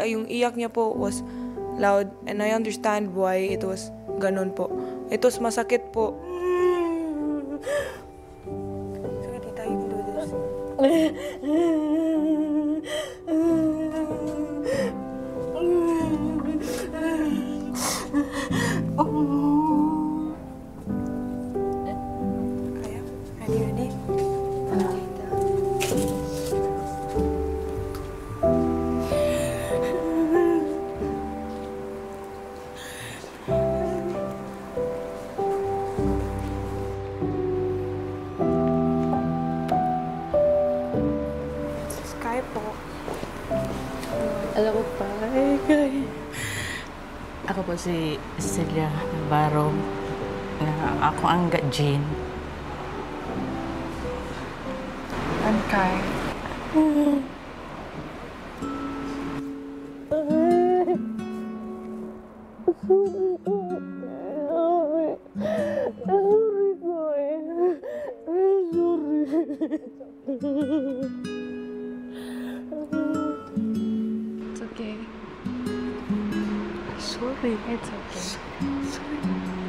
Yung iyak niya po was loud and I understand why it was ganun po. It was masakit po. Sige, tita, you can do this. Kaya? Ready? Sky po. Alam ko pa, kay. Ako po si Celia Navarro. Ako ang Jean. I'm Kai. It's okay. Sorry. It's okay. Sorry.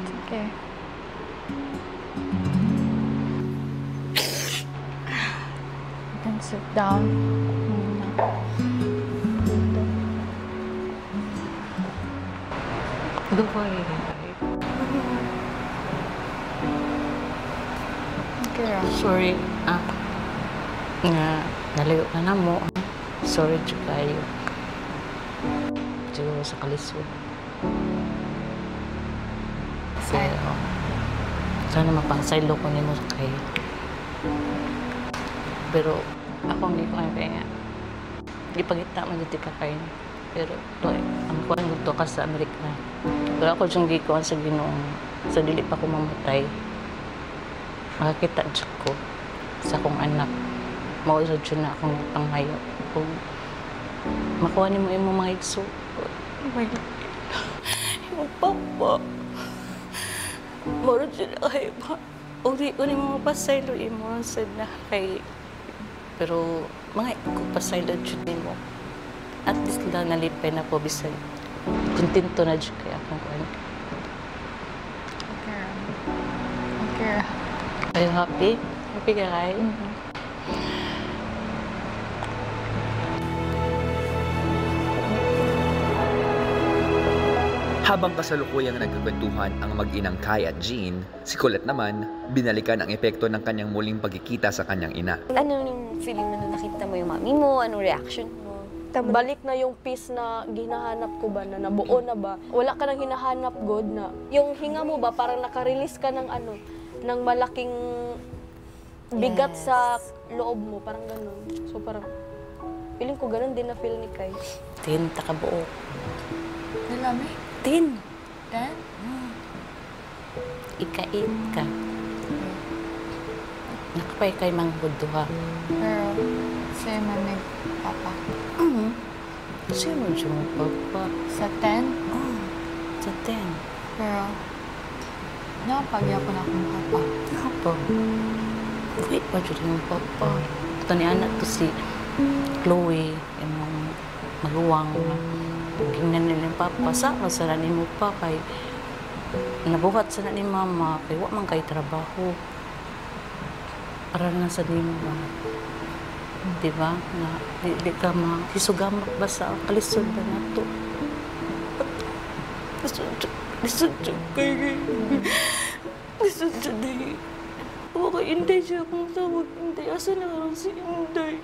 It's okay. You can sit down. Don't worry. Okay. Sorry. Nga, nalayo ka na mo. Sorry, kayo. Diyo sa kalisod. Pero, sana mapasaylo ko nimo sa kayo. Pero, ako hindi ko kaya nga. Di pagita man dito ka kayo. Pero, ang kuhan dito ka sa Amerika. Pero ako diyang gikuhan sa Ginoong, sa dili pa ko mamatay. Makakita dyan ko sa akong anak. Mausad dyan na akong panghayo. Kung makuha ni mo yung mga igso. Yung papa. Maro dyan na kayo ba? Uri ko ni mga pasaylo mo sad na kay. Pero mga pasaylo dyan mo. At least lang nalipay na po bisan. Kontento na dyan kaya akong kuhan. Okay. Okay. Are you happy? Happy ka kayo? Habang kasalukuyang nagkakwentuhan ang mag-inang Kai at Jean, si Colette naman, binalikan ang epekto ng kanyang muling pagkikita sa kanyang ina. Ano yung feeling mo nung nakita mo yung mami mo? Anong reaction mo? Balik na yung peace na ginahanap ko ba, na nabuo na ba? Wala ka nang hinahanap, God, na yung hinga mo ba, parang nakarelease ka ng ano, ng malaking bigat sa loob mo, parang ganun. So parang, feeling ko ganun din na feel ni Kai. Tinta ka buo. Nalami? Tin. Then? Ika-8 ka. Nakapay kay manghod duha. Pero, sa'yo man nagpapa. Sa'yo mo dyan mo papa. Sa 10? Sa 10. Pero, nakapagya ko na akong papa. Apa? Wait pa dyan mo papa. Ito ni anak to si Chloe. Yung maluwang na. Gingnan nila yung papa. Saan sa na mo pa kay nabuhat sa na ni mama. Kay wa man kay trabaho. Para na sa nimo ba? Diba? Na di ka mahisugamak ba sa kalisod ba na to? Lisod dyan kayo. Lisod dyan kayo. Huwag kay Inday siya kung tawag Inday. Asa na karoon si Inday?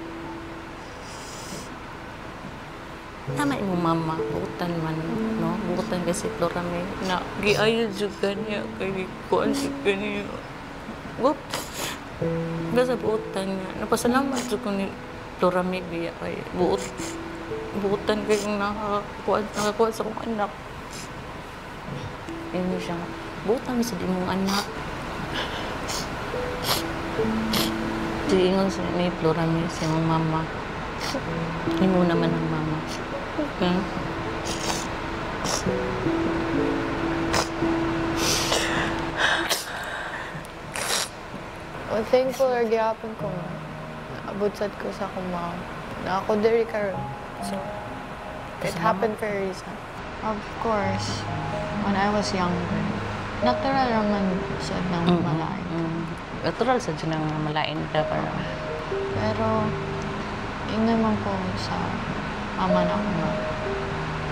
Tama mo mama, bukutan man, no? Bukutan kasi Florame na giayod juga niya kay kuan si kaniya. Wop. Basta bukutan niya. Napasalamat jud ko ni Florame biya kay bukutan kay nakakuha sa akong anak. Ayun siya. Bukutan mi sa imong anak. Diingon sa ni Florame sa imong mama. Imo naman ang mama. Hmm? Well, thankful or gihapon ko nga. butsat ko sa kumao. Na ako diri karon. So, it happened for a reason. Of course, when I was younger, natural naman siya ng malain. Natural sa dyan ang malain ka para. Pero, yun naman po sa mama na ako na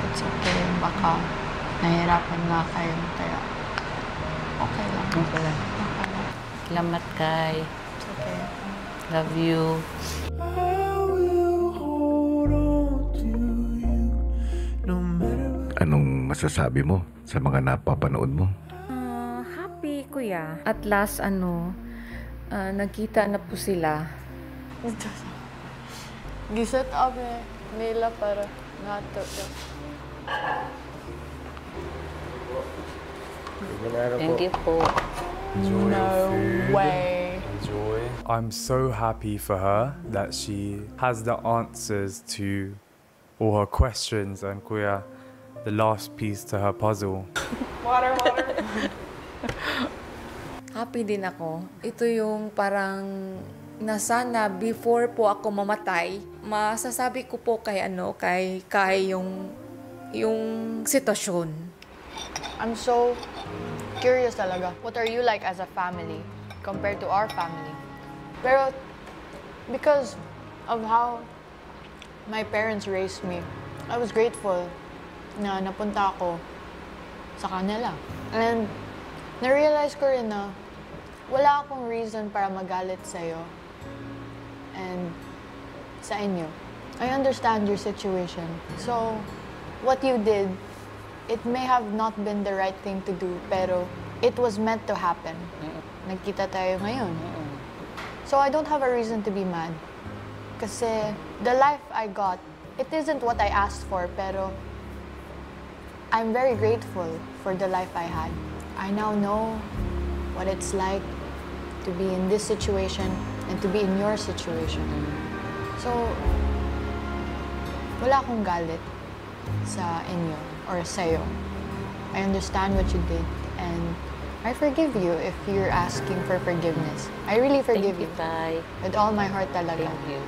it's okay, baka nahirapan nga kayo, kaya okay lang. Okay lang. Okay lang. Salamat kay. It's okay. Love you. Anong masasabi mo sa mga napapanood mo? Happy, kuya. At last, nagkita na po sila. Giset up nila para nato. Thank you po. No way. Enjoy. I'm so happy for her that she has the answers to all her questions and kuya, the last piece to her puzzle. Water. Happy din ako. Ito yung parang na sana before po ako mamatay, masasabi ko po kay yung sitwasyon. I'm so curious talaga. What are you like as a family compared to our family? Pero because of how my parents raised me, I was grateful na napunta ako sa kanila. And na-realize ko rin na wala akong reason para magalit sa'yo and sa inyo. I understand your situation. So, what you did, it may have not been the right thing to do, pero it was meant to happen. Nagkita tayo ngayon. So, I don't have a reason to be mad. Kasi the life I got, it isn't what I asked for, pero I'm very grateful for the life I had. I now know what it's like to be in this situation and to be in your situation. So, wala akong galit sa inyo or sa'yo. I understand what you did and I forgive you if you're asking for forgiveness. I really forgive Thank you, Tay. with all my heart talaga. Thank you.